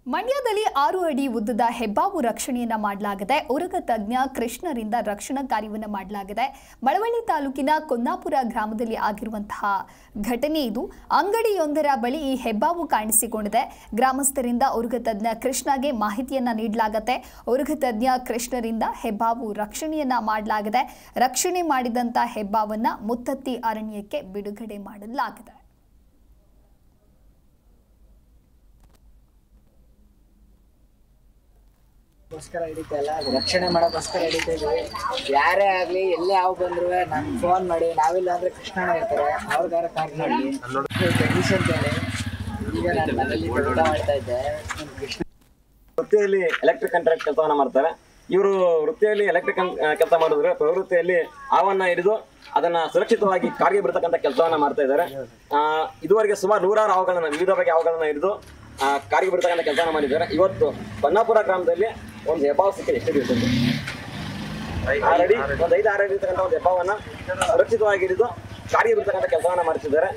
ಮಂಡ್ಯದಲ್ಲಿ 6 ಅಡಿ ಉದ್ದದ ಹೆಬ್ಬಾವು ರಕ್ಷಣೆಯನ್ನ ಮಾಡಲಾಗಿದೆ. ಉರಗ ತಜ್ಞ ಕೃಷ್ಣರಿಂದ ರಕ್ಷಣಾ ಕಾರ್ಯವನ್ನು ಮಾಡಲಾಗಿದೆ. ಮಳವಳ್ಳಿ ತಾಲೂಕಿನ ಕೊನ್ನಾಪುರ ಗ್ರಾಮದಲ್ಲಿ ಆಗಿರುವಂತಹ ಘಟನೆ ಇದು. ಅಂಗಡಿಯೊಂದರ ಬಳಿ ಈ ಹೆಬ್ಬಾವು ಕಾಣಿಸಿಕೊಂಡಿದೆ. ಗ್ರಾಮಸ್ಥರಿಂದ ಉರಗ ತಜ್ಞ ಕೃಷ್ಣಗೆ ಮಾಹಿತಿಯನ್ನ ನೀಡಲಾಗುತ್ತೆ. ಉರಗ ತಜ್ಞ ಕೃಷ್ಣರಿಂದ ಹೆಬ್ಬಾವು ರಕ್ಷಣೆಯನ್ನ ಮಾಡಲಾಗಿದೆ. ರಕ್ಷಣೆ ಮಾಡಿದಂತ ಹೆಬ್ಬಾವನ್ನ ಮುತ್ತತ್ತಿ ಅರಣ್ಯಕ್ಕೆ ಬಿಡುಗಡೆ ಮಾಡಲಾಗಿದೆ. ರಕ್ಷಣೆ ಮಾಡೋಕ್ಕೋಸ್ಕರ ಹಿಡಿತಾ ಇದ್ವಿ. ಯಾರೇ ಆಗ್ಲಿ ಎಲ್ಲೇ ಯಾವ ಬಂದ್ರು ನಮ್ಗೆ ಫೋನ್ ಮಾಡಿ, ನಾವಿಲ್ಲ ಅಂದ್ರೆ ಕೃಷ್ಣಣ್ಣ ಇರ್ತಾರೆ, ಅವ್ರಿಗಾರ ಕಾಲ್ ಮಾಡಿ ಜಗದೀಶ್ ಅಂತ ಹೇಳಿ. ಈಗ ನಾನು ಮನೇಲಿ ಊಟ ಮಾಡ್ತಾ ಇದ್ದೆ. ವೃತ್ತಿಯಲ್ಲಿ ಎಲೆಕ್ಟ್ರಿಕ್ ಕಾಂಟ್ರಾಕ್ಟ್ ಕೆಲಸವನ್ನ ಮಾಡ್ತಾರೆ. ಇವರು ವೃತ್ತಿಯಲ್ಲಿ ಎಲೆಕ್ಟ್ರಿಕ್ ಕೆಲಸ ಮಾಡಿದ್ರೆ ಪ್ರವೃತ್ತಿಯಲ್ಲಿ ಹಾವನ್ನ ಹಿಡಿದು ಅದನ್ನ ಸುರಕ್ಷಿತವಾಗಿ ಕಾಡಿಗೆ ಬಿಡ್ತಕ್ಕಂಥ ಕೆಲಸವನ್ನ ಮಾಡ್ತಾ ಇದ್ದಾರೆ. ಇದುವರೆಗೆ ಸುಮಾರು 100 ಹಾವುಗಳನ್ನ, ವಿವಿಧ ಬಗೆಯ ಹಾವುಗಳನ್ನ ಹಿಡಿದು ಕಾಡಿಗೆ ಬಿಡ್ತಕ್ಕಂಥ ಕೆಲಸವನ್ನ ಮಾಡಿದ್ದಾರೆ. ಇವತ್ತು ಕೊನ್ನಾಪುರ ಗ್ರಾಮದಲ್ಲಿ ಒಂದು ಹೆಬ್ಬಾವು ಸಿಕ್ಕಿದೆ. ಎಷ್ಟು ದಿವಸ ಒಂದು 5 ಅಡಿ ಇರ್ತಕ್ಕಂಥ ಒಂದು ಹೆಬ್ಬಾವನ್ನ ಸುರಕ್ಷಿತವಾಗಿ ಹಿಡಿದು ಕಾಡಿಗೆ ಬಿಡ್ತಕ್ಕಂಥ ಕೆಲಸವನ್ನ ಮಾಡ್ತಿದ್ದಾರೆ.